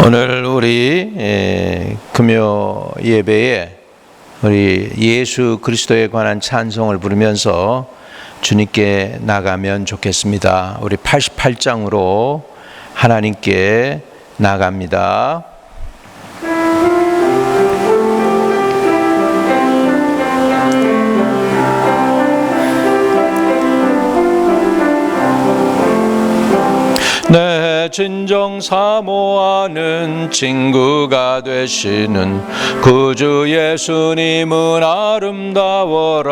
오늘 우리 금요 예배에 우리 예수 그리스도에 관한 찬송을 부르면서 주님께 나가면 좋겠습니다. 우리 88장으로 하나님께 나갑니다. 내 진정 사모하는 친구가 되시는 구주 예수님은 아름다워라.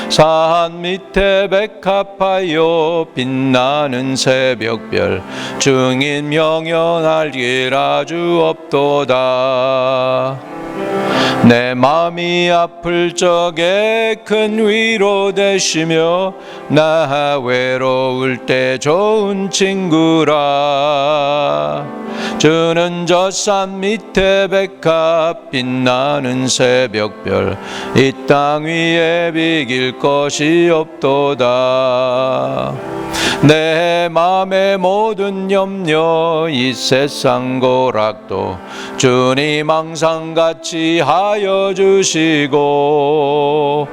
산 밑에 백합하여 빛나는 새벽별 증인 명연할 길 아주 없도다. 내 마음이 아플 적에 큰 위로 되시며 나 외로울 때 좋은 친구라. 주는 저 산 밑에 백합 빛나는 새벽별 이 땅 위에 비길 것이 없도다. 내 맘의 모든 염려 이 세상 고락도 주님 항상 같이 하여 주시고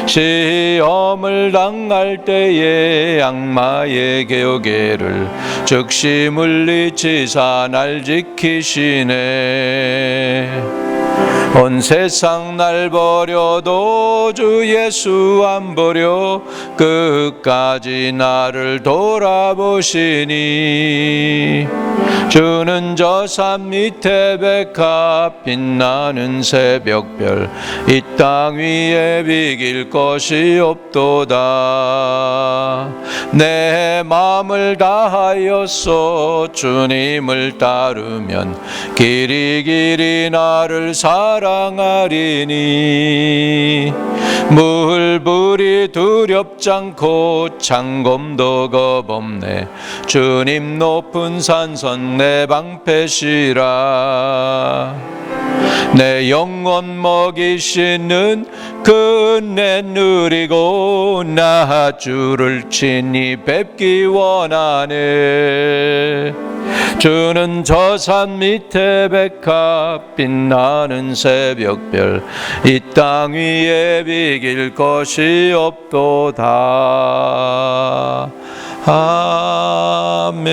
시험을 당할 때에 악마의 교계를 즉시 물리치사 날 지키시네. 온 세상 날 버려도 주 예수 안 버려 끝까지 나를 돌아보시니. 주는 저 산 밑에 백합 빛나는 새벽별 이 땅 위에 비길 것이 없도다. 내 마음을 다하여서 주님을 따르면 길이 나를 사랑하리니. 물불이 두렵지 않고 창검도 겁없네. 주님 높은 산선 내 방패시라. 내 영혼 먹이시는 그 은혜 누리고 나 주를 친히 뵙기 원하네. 주는 저 산 밑에 백합 빛나는 새벽별 이 땅 위에 비길 것이 없도다. 아멘.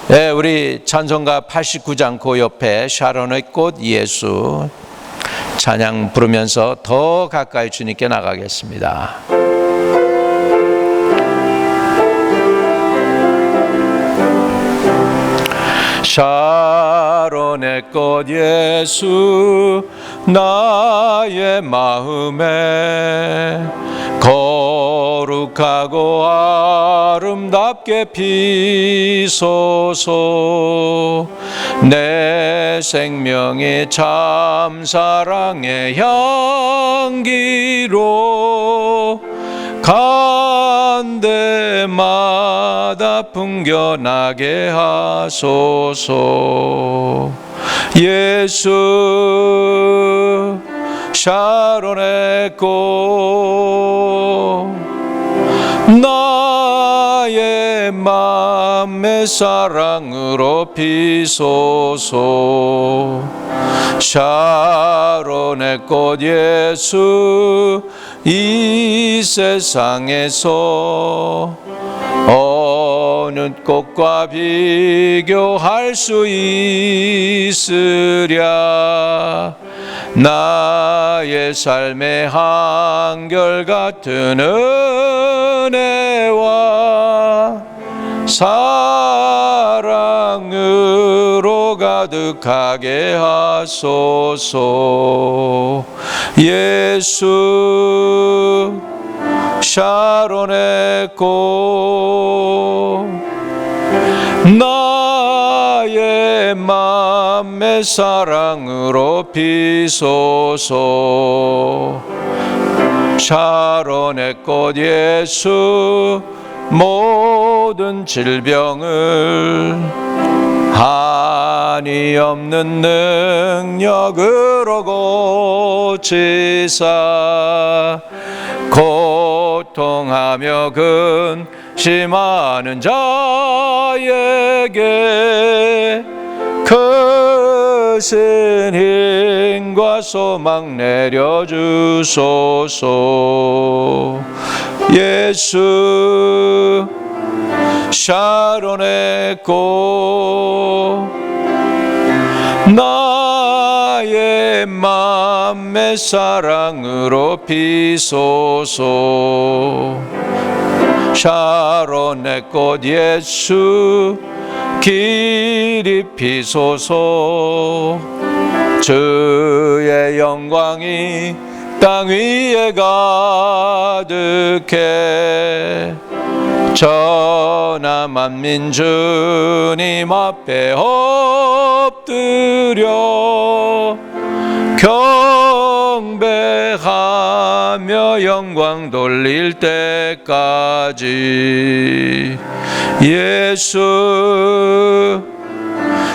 네, 우리 찬송가 89장 그 옆에 샤론의 꽃 예수 찬양 부르면서 더 가까이 주님께 나가겠습니다. 샤론의 꽃 예수 나의 마음에 거룩하고 아름답게 피소서. 내 생명의 참 사랑의 향기로 간 데마다 풍겨나게 하소서. 예수 샤론의 꽃 나의 맘의 사랑으로 피소서. 샤론의 꽃 예수 이 세상에서 어느 꽃과 비교할 수 있으랴. 나의 삶의 한결같은 은혜와 사랑으로 가득하게 하소서. 예수 샤론의 꽃 나의 맘의 사랑으로 피소서. 샤론의 꽃 예수 모든 질병을 한이 없는 능력으로 고치사 고통하며 근심하는 자의 내게 크신 힘과 소망 내려주소서. 예수 샤론의 꽃 나의 맘의 사랑으로 피소서. 샤론의 꽃 예수 길이 피소서. 주의 영광이 땅 위에 가득해 전하 만민 주님 앞에 엎드려 경배하며 영광 돌릴 때까지. 예수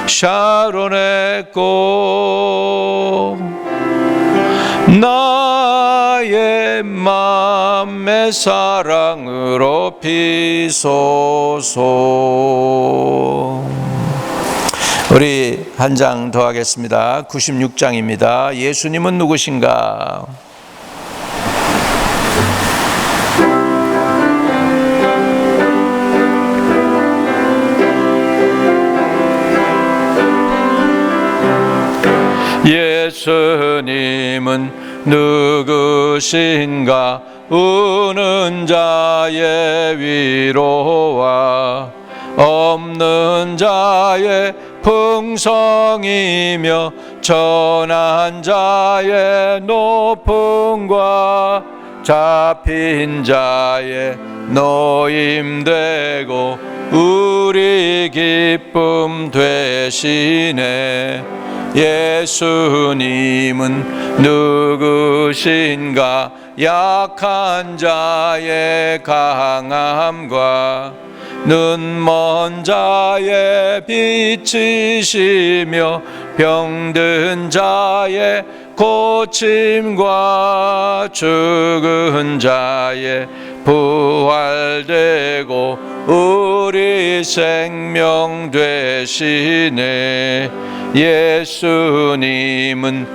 샤론의 꽃 나의 맘의 사랑으로 피소서. 우리 한 장 더 하겠습니다. 96장입니다. 예수님은 누구신가? 예수님은 누구신가? 우는 자의 위로와 없는 자의 풍성이며 천한 자의 높음과 잡힌 자의 노임되고 우리 기쁨 되시네. 예수님은 누구신가? 약한 자의 강함과 눈먼 자의 빛이시며 병든 자의 고침과 죽은 자의 부활되고 우리 생명 되시네. 예수님은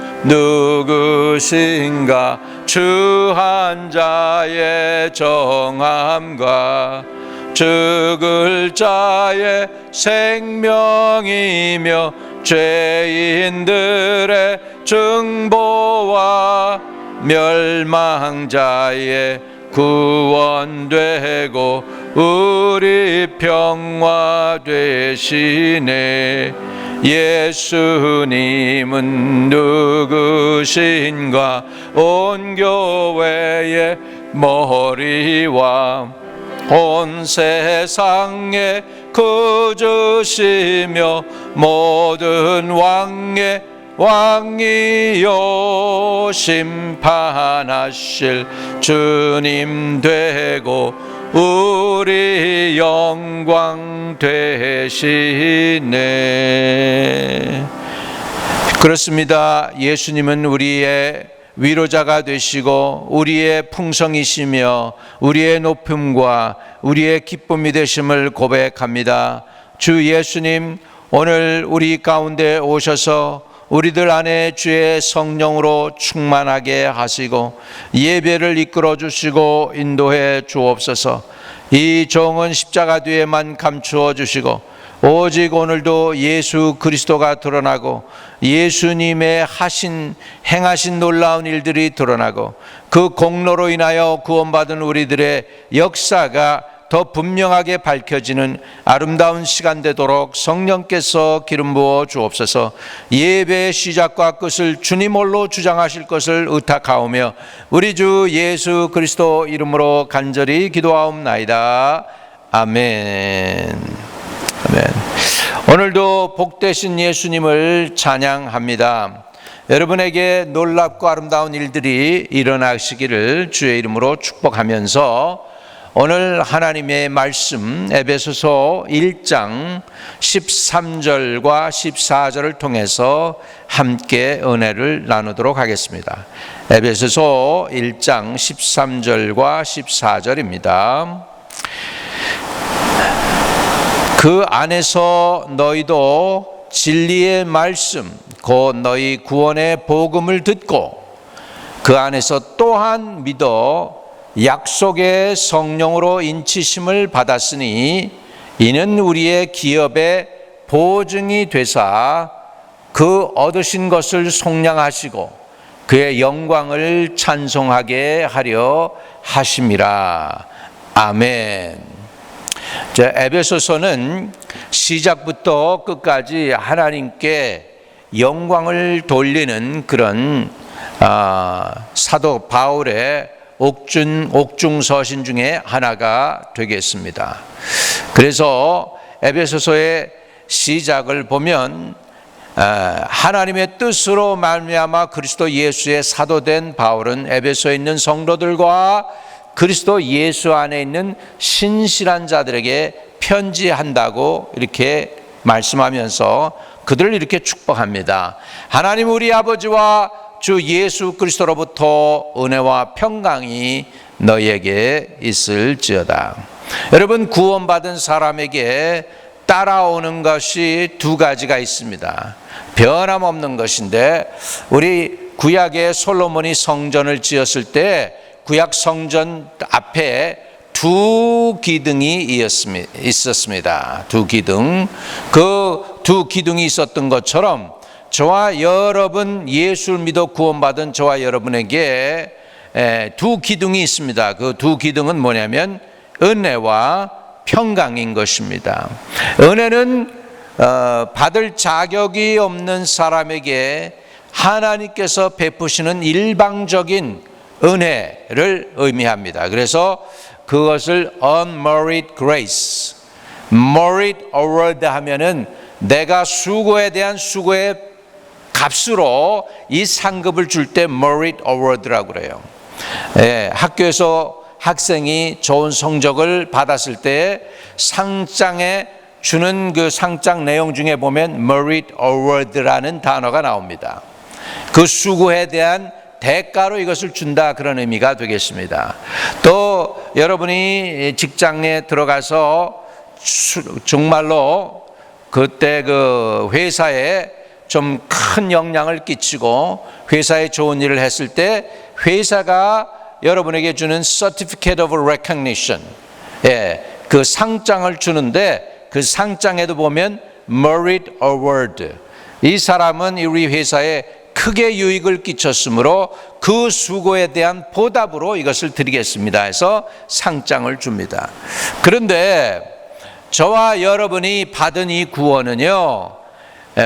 누구신가? 추한 자의 정함과 죽을 자의 생명이며 죄인들의 중보와 멸망자의 구원되고 우리 평화 되시네. 예수님은 누구신가? 온 교회의 머리와 온 세상의 구주시며 모든 왕의 왕이요 심판하실 주님 되고 우리 영광 되시네. 그렇습니다. 예수님은 우리의 위로자가 되시고 우리의 풍성이시며 우리의 높음과 우리의 기쁨이 되심을 고백합니다. 주 예수님, 오늘 우리 가운데 오셔서 우리들 안에 주의 성령으로 충만하게 하시고 예배를 이끌어 주시고 인도해 주옵소서. 이 종은 십자가 뒤에만 감추어 주시고 오직 오늘도 예수 그리스도가 드러나고 예수님의 행하신 놀라운 일들이 드러나고 그 공로로 인하여 구원받은 우리들의 역사가 더 분명하게 밝혀지는 아름다운 시간 되도록 성령께서 기름 부어 주옵소서. 예배의 시작과 끝을 주님 홀로 주장하실 것을 의탁하오며 우리 주 예수 그리스도 이름으로 간절히 기도하옵나이다. 아멘. 아멘. 오늘도 복되신 예수님을 찬양합니다. 여러분에게 놀랍고 아름다운 일들이 일어나시기를 주의 이름으로 축복하면서 오늘 하나님의 말씀 에베소서 1장 13절과 14절을 통해서 함께 은혜를 나누도록 하겠습니다. 에베소서 1장 13절과 14절입니다. 그 안에서 너희도 진리의 말씀 곧 너희 구원의 복음을 듣고 그 안에서 또한 믿어 약속의 성령으로 인치심을 받았으니 이는 우리의 기업의 보증이 되사 그 얻으신 것을 속량하시고 그의 영광을 찬송하게 하려 하심이라. 아멘. 에베소서는 시작부터 끝까지 하나님께 영광을 돌리는 그런 사도 바울의 옥중서신 중에 하나가 되겠습니다. 그래서 에베소서의 시작을 보면 하나님의 뜻으로 말미암아 그리스도 예수의 사도된 바울은 에베소에 있는 성도들과 그리스도 예수 안에 있는 신실한 자들에게 편지한다고 이렇게 말씀하면서 그들을 이렇게 축복합니다. 하나님 우리 아버지와 주 예수 그리스도로부터 은혜와 평강이 너희에게 있을지어다. 여러분, 구원받은 사람에게 따라오는 것이 두 가지가 있습니다. 변함없는 것인데, 우리 구약의 솔로몬이 성전을 지었을 때 구약 성전 앞에 두 기둥이 있었습니다. 두 기둥. 그 두 기둥이 있었던 것처럼 저와 여러분, 예수를 믿어 구원받은 저와 여러분에게 두 기둥이 있습니다. 그 두 기둥은 뭐냐면 은혜와 평강인 것입니다. 은혜는 받을 자격이 없는 사람에게 하나님께서 베푸시는 일방적인 은혜를 의미합니다. 그래서 그것을 unmerited grace, merit award 하면은 내가 수고에 대한 수고의 값으로 이 상급을 줄 때 merit award라고 그래요. 학교에서 학생이 좋은 성적을 받았을 때 상장에 주는 그 상장 내용 중에 보면 merit award라는 단어가 나옵니다. 그 수고에 대한 대가로 이것을 준다, 그런 의미가 되겠습니다. 또 여러분이 직장에 들어가서 정말로 그때 그 회사에 좀 큰 영향을 끼치고 회사에 좋은 일을 했을 때 회사가 여러분에게 주는 Certificate of Recognition, 그 상장을 주는데 그 상장에도 보면 Merit Award, 이 사람은 우리 회사에 크게 유익을 끼쳤으므로 그 수고에 대한 보답으로 이것을 드리겠습니다 해서 상장을 줍니다. 그런데 저와 여러분이 받은 이 구원은요,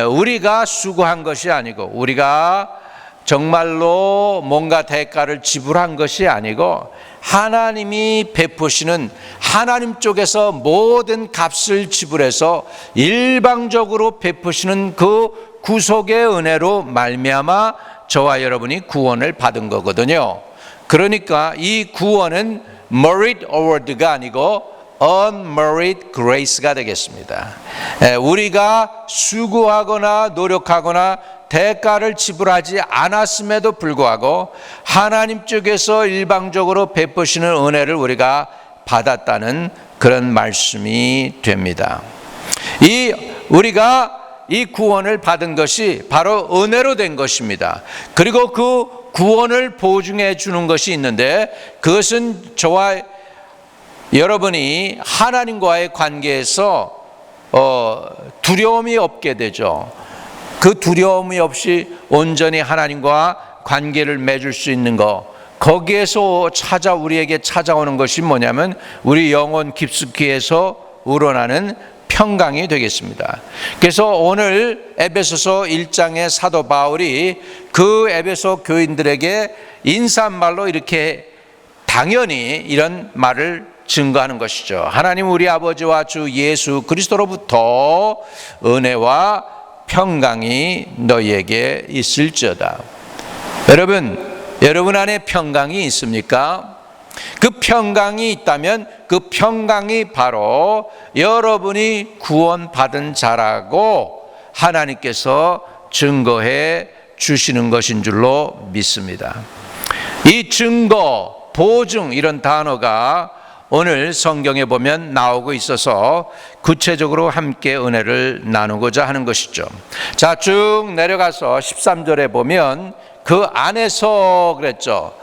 우리가 수고한 것이 아니고 우리가 정말로 뭔가 대가를 지불한 것이 아니고 하나님이 베푸시는, 하나님 쪽에서 모든 값을 지불해서 일방적으로 베푸시는 그 구속의 은혜로 말미암아 저와 여러분이 구원을 받은 거거든요. 그러니까 이 구원은 merit award가 아니고 unmerited grace가 되겠습니다. 우리가 수고하거나 노력하거나 대가를 지불하지 않았음에도 불구하고 하나님 쪽에서 일방적으로 베푸시는 은혜를 우리가 받았다는 그런 말씀이 됩니다. 우리가 이 구원을 받은 것이 바로 은혜로 된 것입니다. 그리고 그 구원을 보증해 주는 것이 있는데, 그것은 저와 여러분이 하나님과의 관계에서 두려움이 없게 되죠. 그 두려움이 없이 온전히 하나님과 관계를 맺을 수 있는 것, 거기에서 우리에게 찾아오는 것이 뭐냐면 우리 영혼 깊숙이에서 우러나는 평강이 되겠습니다. 그래서 오늘 에베소서 1장의 사도 바울이 그 에베소 교인들에게 인사말로 이렇게 당연히 이런 말을 증거하는 것이죠. 하나님 우리 아버지와 주 예수 그리스도로부터 은혜와 평강이 너희에게 있을지어다. 여러분 안에 평강이 있습니까? 그 평강이 있다면 그 평강이 바로 여러분이 구원받은 자라고 하나님께서 증거해 주시는 것인 줄로 믿습니다. 이 증거, 보증, 이런 단어가 오늘 성경에 보면 나오고 있어서 구체적으로 함께 은혜를 나누고자 하는 것이죠. 자, 쭉 내려가서 13절에 보면 그 안에서 그랬죠.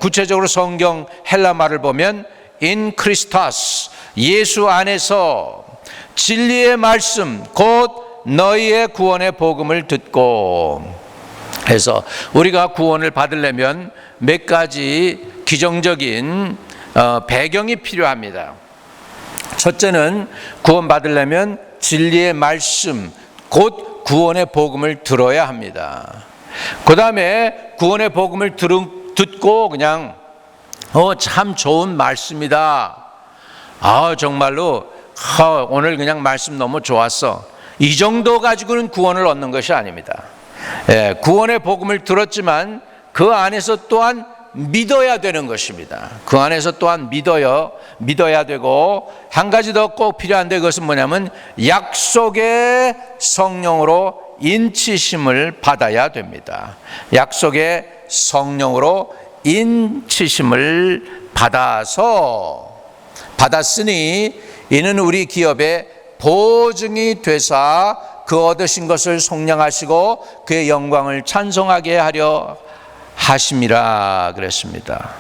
구체적으로 성경 헬라말을 보면 in Christos, 예수 안에서 진리의 말씀 곧 너희의 구원의 복음을 듣고 해서 우리가 구원을 받으려면 몇 가지 기정적인 배경이 필요합니다. 첫째는 구원 받으려면 진리의 말씀 곧 구원의 복음을 들어야 합니다. 그 다음에 구원의 복음을 듣고 그냥 참 좋은 말씀이다. 정말로 오늘 그냥 말씀 너무 좋았어. 이 정도 가지고는 구원을 얻는 것이 아닙니다. 구원의 복음을 들었지만 그 안에서 또한 믿어야 되는 것입니다. 그 안에서 또한 믿어야 되고, 한 가지 더 꼭 필요한데 그것은 뭐냐면 약속의 성령으로 인치심을 받아야 됩니다. 약속의 성령으로 인치심을 받았으니 이는 우리 기업의 보증이 되사 그 얻으신 것을 속량하시고 그의 영광을 찬송하게 하려 하심이라 그랬습니다.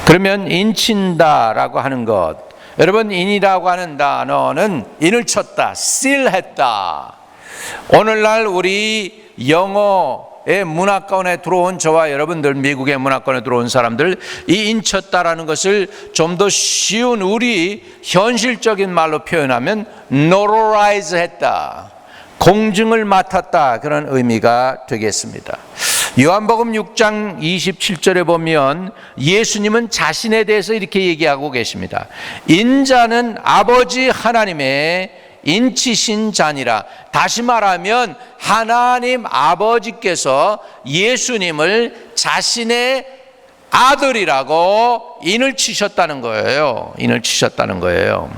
그러면 인친다라고 하는 것, 여러분 인이라고 하는 단어는 인을 쳤다, seal했다. 오늘날 우리 영어의 문화권에 들어온 저와 여러분들, 미국의 문화권에 들어온 사람들, 이 인쳤다라는 것을 좀 더 쉬운 우리 현실적인 말로 표현하면 notarize 했다, 공증을 맡았다, 그런 의미가 되겠습니다. 요한복음 6장 27절에 보면 예수님은 자신에 대해서 이렇게 얘기하고 계십니다. 인자는 아버지 하나님의 인치신 자니라. 다시 말하면 하나님 아버지께서 예수님을 자신의 아들이라고 인을 치셨다는 거예요. 인을 치셨다는 거예요.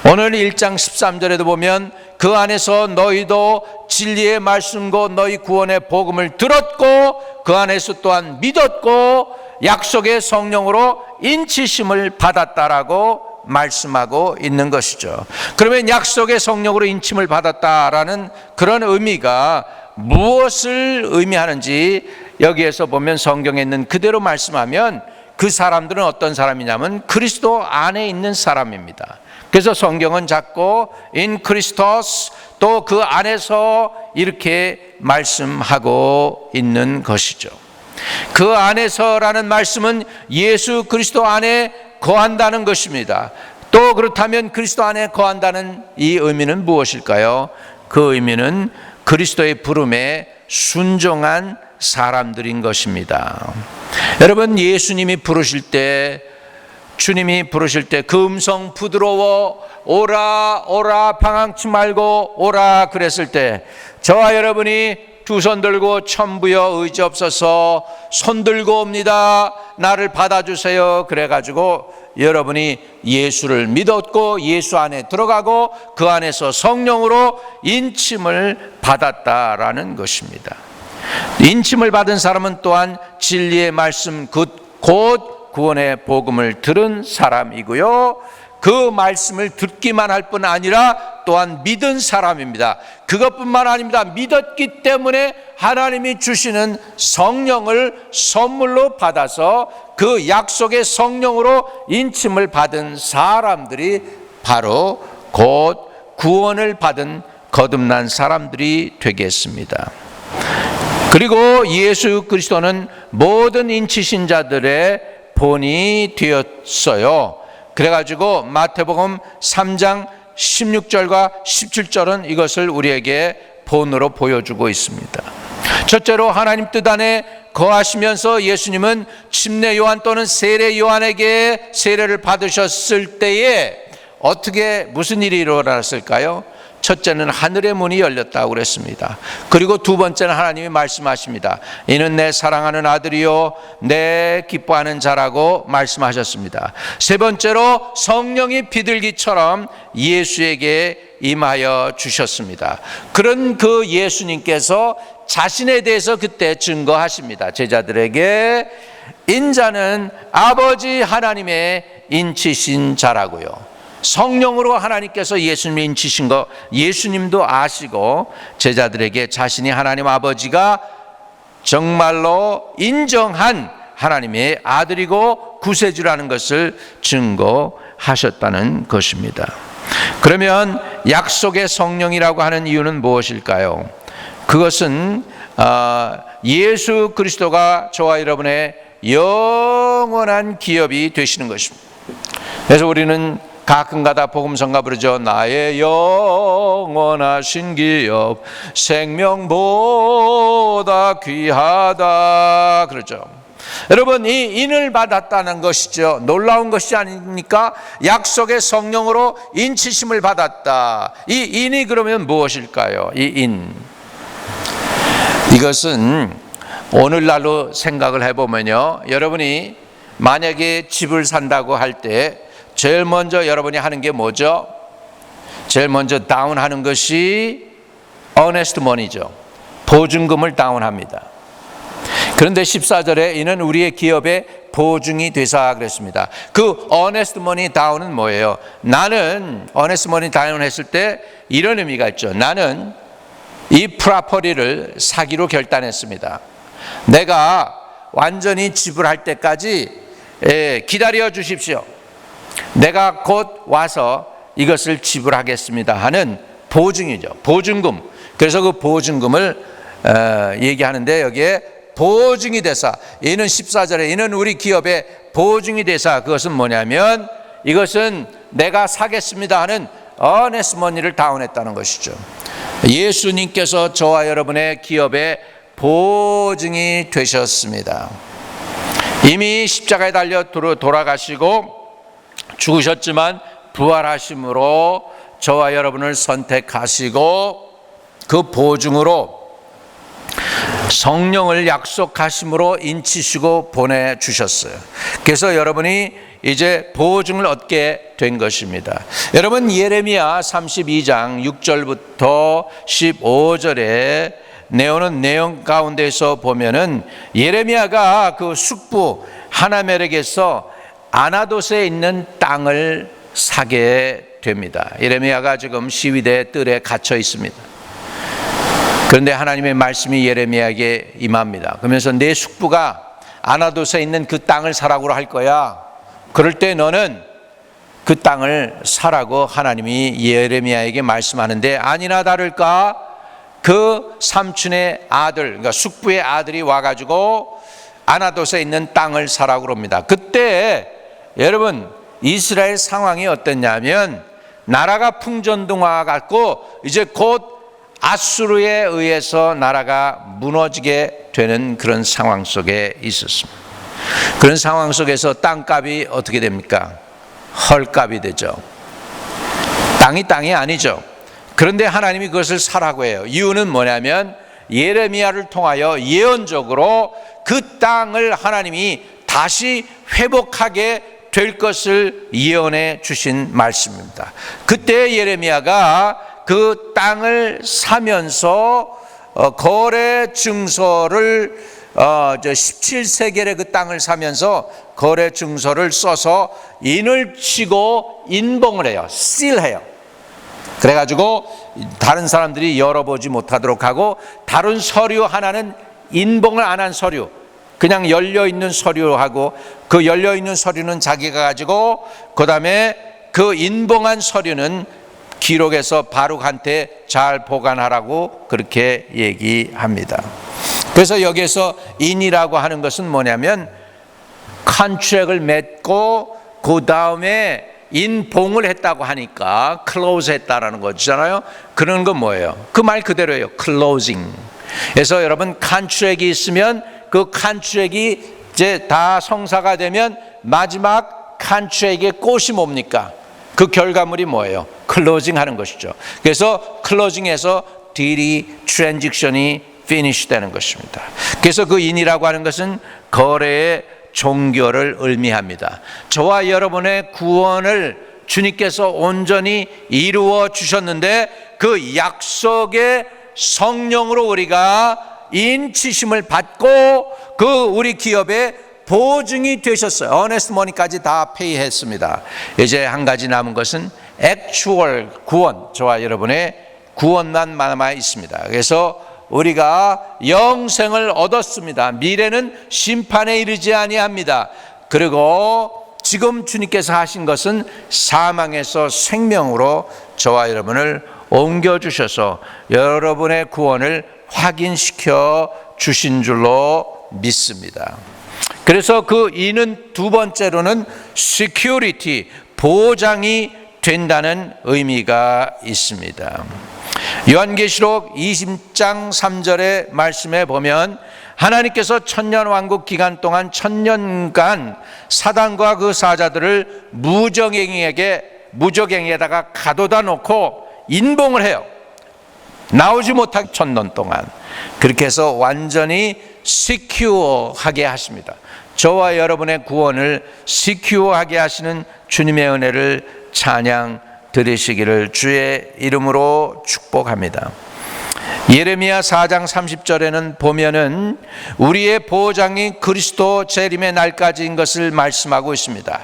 오늘 1장 13절에도 보면 그 안에서 너희도 진리의 말씀과 너희 구원의 복음을 들었고 그 안에서 또한 믿었고 약속의 성령으로 인치심을 받았다라고 말씀하고 있는 것이죠. 그러면 약속의 성령으로 인침을 받았다라는 그런 의미가 무엇을 의미하는지 여기에서 보면 성경에 있는 그대로 말씀하면 그 사람들은 어떤 사람이냐면 그리스도 안에 있는 사람입니다. 그래서 성경은 자꾸 in Christos, 또 그 안에서 이렇게 말씀하고 있는 것이죠. 그 안에서라는 말씀은 예수 그리스도 안에 거한다는 것입니다. 또 그렇다면 그리스도 안에 거한다는 이 의미는 무엇일까요? 그 의미는 그리스도의 부름에 순종한 사람들인 것입니다. 여러분, 예수님이 부르실 때, 주님이 부르실 때 그 음성 부드러워 오라 오라 방황치 말고 오라 그랬을 때 저와 여러분이 두 손 들고 천부여 의지 없어서 손 들고 옵니다, 나를 받아주세요 그래가지고 여러분이 예수를 믿었고 예수 안에 들어가고 그 안에서 성령으로 인침을 받았다라는 것입니다. 인침을 받은 사람은 또한 진리의 말씀 곧 구원의 복음을 들은 사람이고요, 그 말씀을 듣기만 할 뿐 아니라 또한 믿은 사람입니다. 그것뿐만 아닙니다. 믿었기 때문에 하나님이 주시는 성령을 선물로 받아서 그 약속의 성령으로 인침을 받은 사람들이 바로 곧 구원을 받은 거듭난 사람들이 되겠습니다. 그리고 예수 그리스도는 모든 인치신 자들의 본이 되었어요. 그래가지고 마태복음 3장 16절과 17절은 이것을 우리에게 본으로 보여주고 있습니다. 첫째로 하나님 뜻 안에 거하시면서 예수님은 침례 요한 또는 세례 요한에게 세례를 받으셨을 때에 어떻게 무슨 일이 일어났을까요? 첫째는 하늘의 문이 열렸다고 그랬습니다. 그리고 두 번째는 하나님이 말씀하십니다. 이는 내 사랑하는 아들이요 내 기뻐하는 자라고 말씀하셨습니다. 세 번째로 성령이 비둘기처럼 예수에게 임하여 주셨습니다. 그런 그 예수님께서 자신에 대해서 그때 증거하십니다. 제자들에게 인자는 아버지 하나님의 인치신 자라고요. 성령으로 하나님께서 예수님을 인치신 거 예수님도 아시고 제자들에게 자신이 하나님 아버지가 정말로 인정한 하나님의 아들이고 구세주라는 것을 증거하셨다는 것입니다. 그러면 약속의 성령이라고 하는 이유는 무엇일까요? 그것은 예수 그리스도가 저와 여러분의 영원한 기업이 되시는 것입니다. 그래서 우리는 가끔가다 복음성가 부르죠. 나의 영원하신 기업 생명보다 귀하다 그러죠. 여러분, 이 인을 받았다는 것이죠. 놀라운 것이 아닙니까? 약속의 성령으로 인치심을 받았다. 이 인이 그러면 무엇일까요? 이 인, 이것은 오늘날로 생각을 해보면요, 여러분이 만약에 집을 산다고 할 때 제일 먼저 여러분이 하는 게 뭐죠? 제일 먼저 다운하는 것이 earnest money죠. 보증금을 다운합니다. 그런데 14절에 이는 우리의 기업의 보증이 되사 그랬습니다. 그 earnest money 다운은 뭐예요? 나는 earnest money 다운 했을 때 이런 의미가 있죠. 나는 이 프로퍼티를 사기로 결단했습니다. 내가 완전히 지불할 때까지 기다려 주십시오. 내가 곧 와서 이것을 지불하겠습니다 하는 보증이죠. 보증금. 그래서 그 보증금을 얘기하는데 여기에 보증이 되사, 이는 14절에 이는 우리 기업의 보증이 되사, 그것은 뭐냐면 이것은 내가 사겠습니다 하는 earnest money를 다운했다는 것이죠. 예수님께서 저와 여러분의 기업의 보증이 되셨습니다. 이미 십자가에 달려 돌아가시고 죽으셨지만 부활하심으로 저와 여러분을 선택하시고 그 보증으로 성령을 약속하심으로 인치시고 보내주셨어요. 그래서 여러분이 이제 보증을 얻게 된 것입니다. 여러분, 예레미야 32장 6절부터 15절에 내오는 내용 가운데서 보면은 예레미야가 그 숙부 하나멜에게서 아나돗에 있는 땅을 사게 됩니다. 예레미야가 지금 시위대 뜰에 갇혀 있습니다. 그런데 하나님의 말씀이 예레미야에게 임합니다. 그러면서 내 숙부가 아나돗에 있는 그 땅을 사라고 할 거야. 그럴 때 너는 그 땅을 사라고 하나님이 예레미야에게 말씀하는데, 아니나 다를까 그 삼촌의 아들, 그러니까 숙부의 아들이 와가지고 아나돗에 있는 땅을 사라고 합니다. 그때 여러분, 이스라엘 상황이 어땠냐면 나라가 풍전등화 같고 이제 곧 아수르에 의해서 나라가 무너지게 되는 그런 상황 속에 있었습니다. 그런 상황 속에서 땅값이 어떻게 됩니까? 헐값이 되죠. 땅이 아니죠. 그런데 하나님이 그것을 사라고 해요. 이유는 뭐냐면 예레미야를 통하여 예언적으로 그 땅을 하나님이 다시 회복하게 될 것을 예언해 주신 말씀입니다. 그때 예레미야가 그 땅을 사면서 거래 증서를 17세겔에 그 땅을 사면서 거래 증서를 써서 인을 치고 인봉을 해요. 실해요. 그래가지고 다른 사람들이 열어보지 못하도록 하고, 다른 서류 하나는 인봉을 안 한 서류, 그냥 열려있는 서류하고, 그 열려있는 서류는 자기가 가지고, 그 다음에 그 인봉한 서류는 기록해서 바룩한테 잘 보관하라고 그렇게 얘기합니다. 그래서 여기에서 인이라고 하는 것은 뭐냐면 컨트랙을 맺고 그 다음에 인봉을 했다고 하니까 클로즈 했다라는 거잖아요. 그런 건 뭐예요? 그 말 그대로예요. 클로징. 그래서 여러분, 컨트랙이 있으면 그 컨트랙이 이제 다 성사가 되면 마지막 컨트랙의 꽃이 뭡니까? 그 결과물이 뭐예요? 클로징 하는 것이죠. 그래서 클로징에서 딜이 트랜직션이 피니시 되는 것입니다. 그래서 그 인이라고 하는 것은 거래의 종교를 의미합니다. 저와 여러분의 구원을 주님께서 온전히 이루어 주셨는데 그 약속의 성령으로 우리가 인치심을 받고 그 우리 기업의 보증이 되셨어요. 어네스트 머니까지 다 페이했습니다. 이제 한 가지 남은 것은 액추얼 구원, 저와 여러분의 구원만 남아 있습니다. 그래서 우리가 영생을 얻었습니다. 미래는 심판에 이르지 아니합니다. 그리고 지금 주님께서 하신 것은 사망에서 생명으로 저와 여러분을 옮겨주셔서 여러분의 구원을 확인시켜 주신 줄로 믿습니다. 그래서 그 이는 두 번째로는 security, 보장이 된다는 의미가 있습니다. 요한계시록 20장 3절의 말씀에 보면 하나님께서 천년왕국 기간 동안 1000년간 사단과 그 사자들을 무적행에다가 가둬다 놓고 인봉을 해요. 나오지 못하게 1000년 동안. 그렇게 해서 완전히 시큐어하게 하십니다. 저와 여러분의 구원을 시큐어하게 하시는 주님의 은혜를 찬양 드리시기를 주의 이름으로 축복합니다. 예레미야 4장 30절에는 보면은 우리의 보장이 그리스도 재림의 날까지인 것을 말씀하고 있습니다.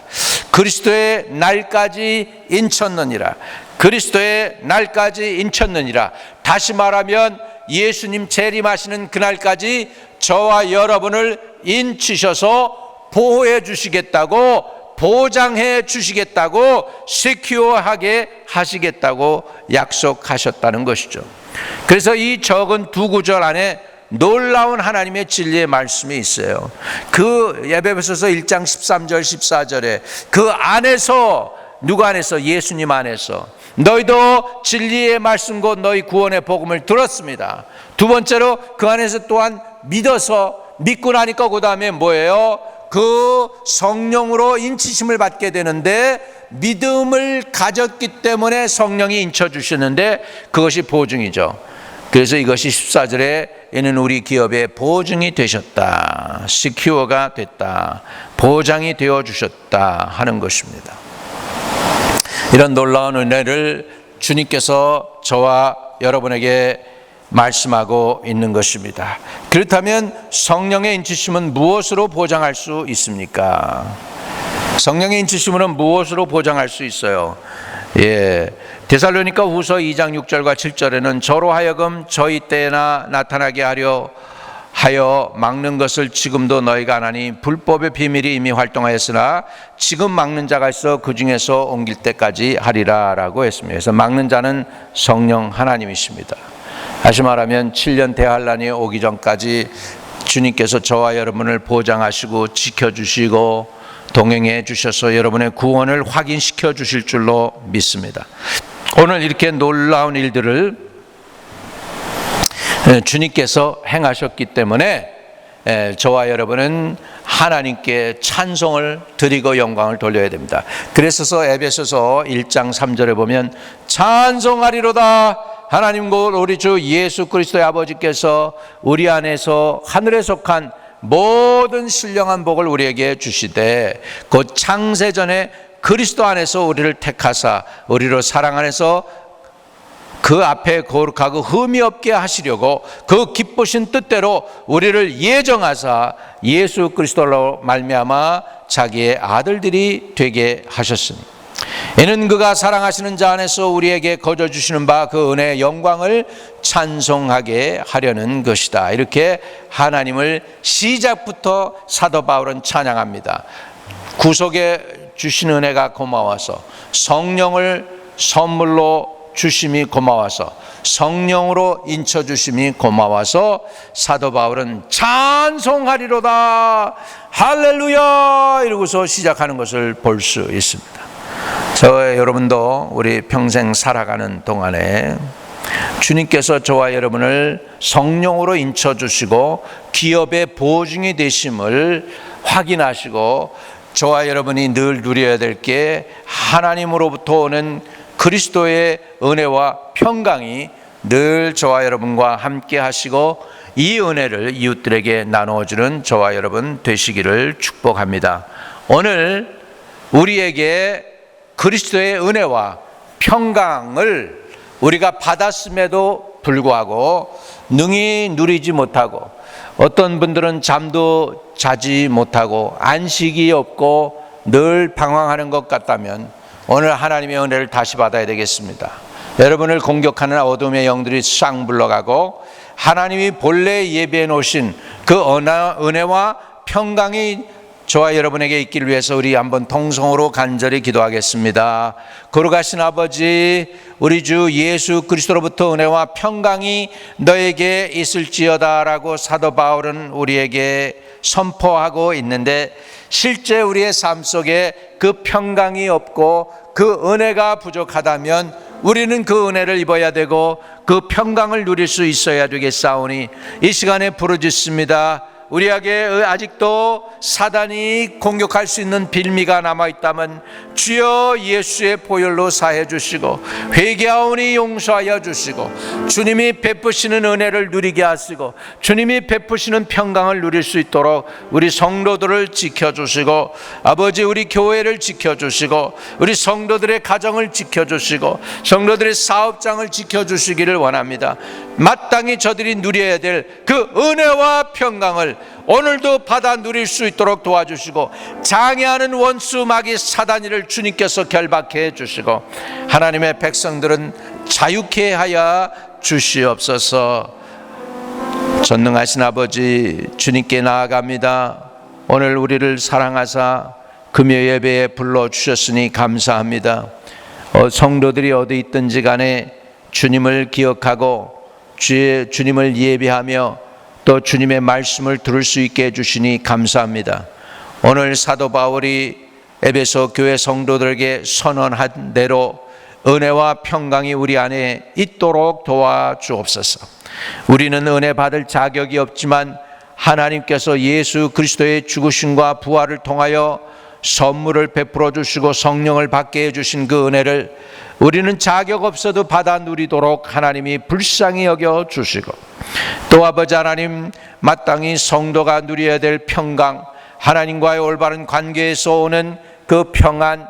그리스도의 날까지 인쳤느니라. 그리스도의 날까지 인쳤느니라. 다시 말하면 예수님 재림하시는 그날까지 저와 여러분을 인치셔서 보호해 주시겠다고, 보장해 주시겠다고, 시큐어하게 하시겠다고 약속하셨다는 것이죠. 그래서 이 적은 두 구절 안에 놀라운 하나님의 진리의 말씀이 있어요. 그 에베소서 1장 13절 14절에 그 안에서, 누구 안에서? 예수님 안에서 너희도 진리의 말씀 곧 너희 구원의 복음을 들었습니다. 두 번째로 그 안에서 또한 믿고 나니까 그 다음에 뭐예요? 그 성령으로 인치심을 받게 되는데, 믿음을 가졌기 때문에 성령이 인쳐주시는데 그것이 보증이죠. 그래서 이것이 14절에 이는 우리 기업의 보증이 되셨다, 시큐어가 됐다, 보장이 되어주셨다 하는 것입니다. 이런 놀라운 은혜를 주님께서 저와 여러분에게 말씀하고 있는 것입니다. 그렇다면 성령의 인치심은 무엇으로 보장할 수 있습니까? 성령의 인치심은 무엇으로 보장할 수 있어요? 데살로니가 후서 2장 6절과 7절에는 저로 하여금 저희 때나 나타나게 하려 하여 막는 것을 지금도 너희가 안 하니 불법의 비밀이 이미 활동하였으나 지금 막는 자가 있어 그 중에서 옮길 때까지 하리라 라고 했습니다. 그래서 막는 자는 성령 하나님이십니다. 다시 말하면 7년 대환란이 오기 전까지 주님께서 저와 여러분을 보장하시고 지켜주시고 동행해 주셔서 여러분의 구원을 확인시켜 주실 줄로 믿습니다. 오늘 이렇게 놀라운 일들을 주님께서 행하셨기 때문에 저와 여러분은 하나님께 찬송을 드리고 영광을 돌려야 됩니다. 그래서 에베소서 1장 3절에 보면 찬송하리로다 하나님 곧 우리 주 예수 그리스도의 아버지께서 우리 안에서 하늘에 속한 모든 신령한 복을 우리에게 주시되 곧 창세전에 그리스도 안에서 우리를 택하사 우리로 사랑 안에서 그 앞에 거룩하고 흠이 없게 하시려고 그 기쁘신 뜻대로 우리를 예정하사 예수 그리스도로 말미암아 자기의 아들들이 되게 하셨으니 이는 그가 사랑하시는 자 안에서 우리에게 거저 주시는 바 그 은혜의 영광을 찬송하게 하려는 것이다. 이렇게 하나님을 시작부터 사도 바울은 찬양합니다. 구속에 주신 은혜가 고마워서, 성령을 선물로 주심이 고마워서, 성령으로 인쳐주심이 고마워서 사도 바울은 찬송하리로다 할렐루야 이러고서 시작하는 것을 볼 수 있습니다. 저와 여러분도 우리 평생 살아가는 동안에 주님께서 저와 여러분을 성령으로 인쳐주시고 기업의 보증이 되심을 확인하시고 저와 여러분이 늘 누려야 될 게 하나님으로부터 오는 그리스도의 은혜와 평강이 늘 저와 여러분과 함께 하시고 이 은혜를 이웃들에게 나누어주는 저와 여러분 되시기를 축복합니다. 오늘 우리에게 그리스도의 은혜와 평강을 우리가 받았음에도 불구하고 능히 누리지 못하고 어떤 분들은 잠도 자지 못하고 안식이 없고 늘 방황하는 것 같다면 오늘 하나님의 은혜를 다시 받아야 되겠습니다. 여러분을 공격하는 어둠의 영들이 싹 물러가고 하나님이 본래 예비해 놓으신 그 은혜와 평강이 저와 여러분에게 있기를 위해서 우리 한번 통성으로 간절히 기도하겠습니다. 거룩하신 아버지, 우리 주 예수 그리스도로부터 은혜와 평강이 너에게 있을지어다라고 사도 바울은 우리에게 선포하고 있는데, 실제 우리의 삶 속에 그 평강이 없고 그 은혜가 부족하다면 우리는 그 은혜를 입어야 되고 그 평강을 누릴 수 있어야 되겠사오니 이 시간에 부르짖습니다. 우리에게 아직도 사단이 공격할 수 있는 빌미가 남아있다면 주여 예수의 보혈로 사해 주시고 회개하오니 용서하여 주시고 주님이 베푸시는 은혜를 누리게 하시고 주님이 베푸시는 평강을 누릴 수 있도록 우리 성도들을 지켜주시고 아버지 우리 교회를 지켜주시고 우리 성도들의 가정을 지켜주시고 성도들의 사업장을 지켜주시기를 원합니다. 마땅히 저들이 누려야 될 그 은혜와 평강을 오늘도 받아 누릴 수 있도록 도와주시고 장애하는 원수 마귀 사단이를 주님께서 결박해 주시고 하나님의 백성들은 자유케 하여 주시옵소서. 전능하신 아버지, 주님께 나아갑니다. 오늘 우리를 사랑하사 금요 예배에 불러주셨으니 감사합니다. 성도들이 어디 있든지 간에 주님을 기억하고 주님을 예배하며 또 주님의 말씀을 들을 수 있게 해주시니 감사합니다. 오늘 사도 바울이 에베소 교회 성도들에게 선언한 대로 은혜와 평강이 우리 안에 있도록 도와주옵소서. 우리는 은혜 받을 자격이 없지만 하나님께서 예수 그리스도의 죽으심과 부활을 통하여 선물을 베풀어 주시고 성령을 받게 해주신 그 은혜를 우리는 자격 없어도 받아 누리도록 하나님이 불쌍히 여겨 주시고 또 아버지 하나님, 마땅히 성도가 누려야 될 평강, 하나님과의 올바른 관계에서 오는 그 평안,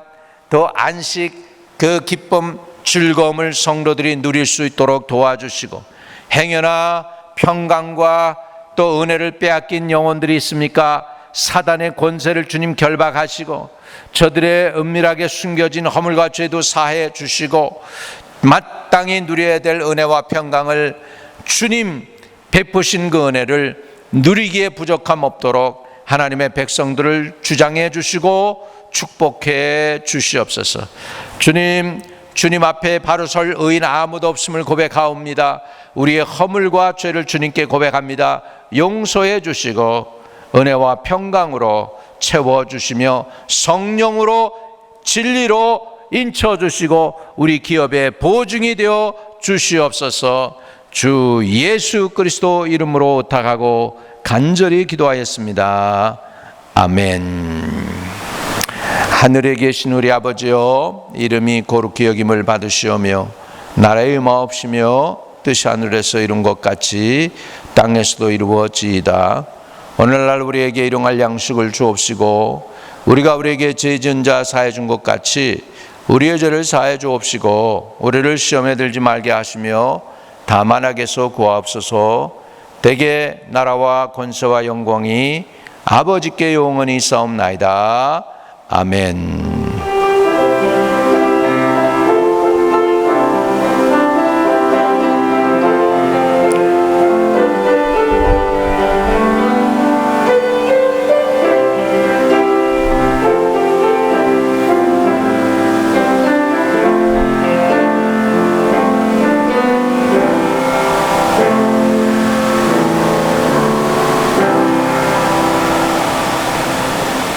또 안식, 그 기쁨, 즐거움을 성도들이 누릴 수 있도록 도와주시고 행여나 평강과 또 은혜를 빼앗긴 영혼들이 있습니까? 사단의 권세를 주님 결박하시고 저들의 은밀하게 숨겨진 허물과 죄도 사해 주시고 마땅히 누려야 될 은혜와 평강을 주님 베푸신 그 은혜를 누리기에 부족함 없도록 하나님의 백성들을 주장해 주시고 축복해 주시옵소서. 주님 앞에 바로 설 의인 아무도 없음을 고백하옵니다. 우리의 허물과 죄를 주님께 고백합니다. 용서해 주시고 은혜와 평강으로 채워주시며 성령으로 진리로 인쳐주시고 우리 기업의 보증이 되어 주시옵소서. 주 예수 그리스도 이름으로 부탁하고 간절히 기도하였습니다. 아멘. 하늘에 계신 우리 아버지여, 이름이 거룩히 여김을 받으시오며 나라의 마옵시며 뜻이 하늘에서 이룬 것 같이 땅에서도 이루어지이다. 오늘날 우리에게 일용할 양식을 주옵시고 우리가 우리에게 죄 지은 자 사해 준 것 같이 우리의 죄를 사해 주옵시고 우리를 시험에 들지 말게 하시며 다만 악에서 구하옵소서. 대개 나라와 권세와 영광이 아버지께 영원히 있사옵나이다. 아멘.